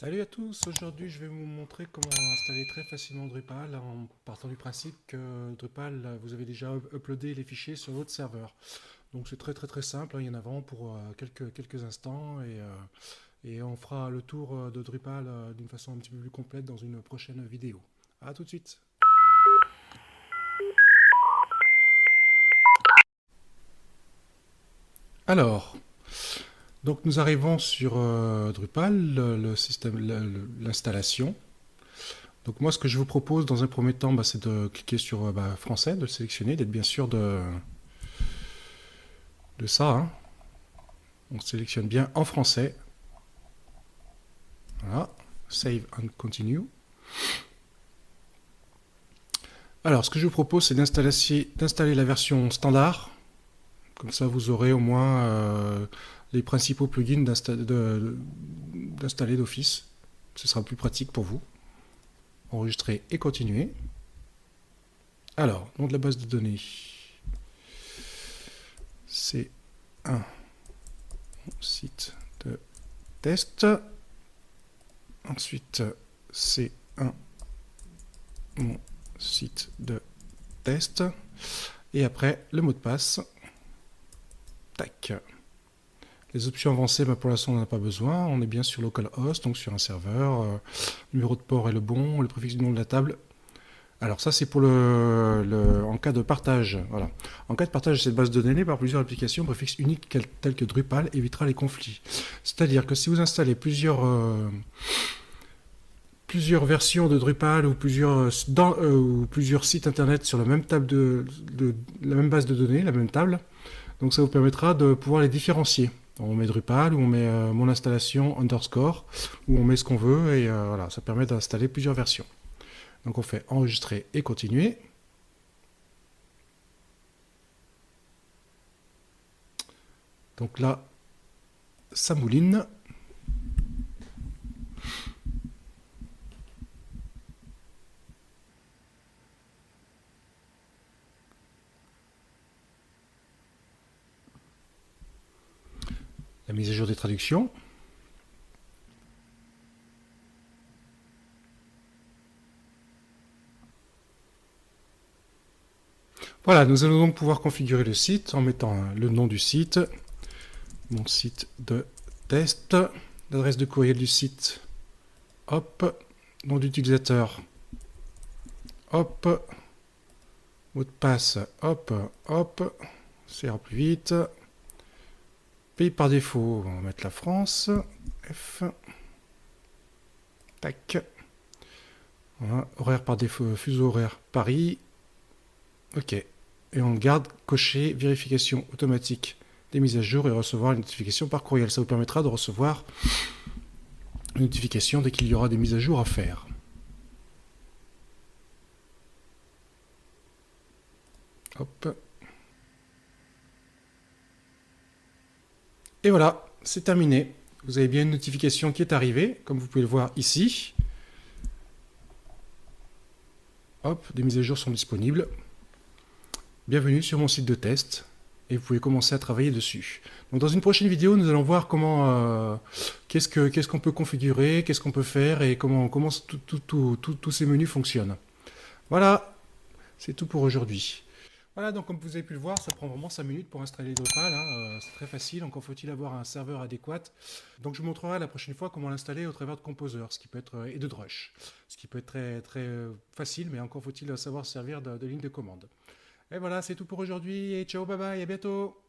Salut à tous, aujourd'hui je vais vous montrer comment installer très facilement Drupal en partant du principe que Drupal, vous avez déjà uploadé les fichiers sur votre serveur. Donc c'est très simple, hein, il y en a vraiment pour quelques instants et on fera le tour de Drupal d'une façon un petit peu plus complète dans une prochaine vidéo. A tout de suite. Alors, donc nous arrivons sur Drupal, le système, l'installation. Donc moi, ce que je vous propose dans un premier temps, c'est de cliquer sur français, de le sélectionner, d'être bien sûr de ça, hein. On sélectionne bien en français. Voilà. Save and continue. Alors, ce que je vous propose, c'est d'installer la version standard. Comme ça, vous aurez au moins les principaux plugins d'installer d'office. Ce sera plus pratique pour vous. Enregistrer et continuer. Alors, nom de la base de données, c'est un site de test. Ensuite, c'est mon site de test. Et après, le mot de passe. Tac. Les options avancées, pour l'instant, on n'en a pas besoin. On est bien sur localhost, donc sur un serveur. Le numéro de port est le bon. Le préfixe du nom de la table. Alors ça, c'est pour en cas de partage. Voilà. En cas de partage de cette base de données par plusieurs applications, préfixe unique tel que Drupal évitera les conflits. C'est-à-dire que si vous installez plusieurs versions de Drupal ou plusieurs sites internet sur la même table la même base de données, la même table, donc ça vous permettra de pouvoir les différencier. On met Drupal ou on met mon installation underscore ou on met ce qu'on veut et voilà, ça permet d'installer plusieurs versions. Donc on fait enregistrer et continuer. Donc là, ça mouline. La mise à jour des traductions. Voilà, nous allons donc pouvoir configurer le site en mettant le nom du site, mon site de test, l'adresse de courriel du site, hop, nom d'utilisateur, hop, mot de passe, hop, hop, ça ira plus vite. Pays par défaut, on va mettre la France, F, tac. Voilà, horaire par défaut, fuseau horaire Paris, ok. Et on garde coché vérification automatique des mises à jour et recevoir une notification par courriel. Ça vous permettra de recevoir une notification dès qu'il y aura des mises à jour à faire. Hop. Et voilà, c'est terminé. Vous avez bien une notification qui est arrivée, comme vous pouvez le voir ici. Hop, des mises à jour sont disponibles. Bienvenue sur mon site de test et vous pouvez commencer à travailler dessus. Donc dans une prochaine vidéo, nous allons voir comment, qu'est-ce qu'on peut configurer, qu'est-ce qu'on peut faire et comment tous ces menus fonctionnent. Voilà, c'est tout pour aujourd'hui. Voilà, donc comme vous avez pu le voir, ça prend vraiment 5 minutes pour installer Drupal, hein, c'est très facile, encore faut-il avoir un serveur adéquat. Donc je vous montrerai la prochaine fois comment l'installer au travers de Composer, ce qui peut être, et de Drush, ce qui peut être très facile, mais encore faut-il savoir servir de ligne de commande. Et voilà, c'est tout pour aujourd'hui, et ciao, bye bye, à bientôt.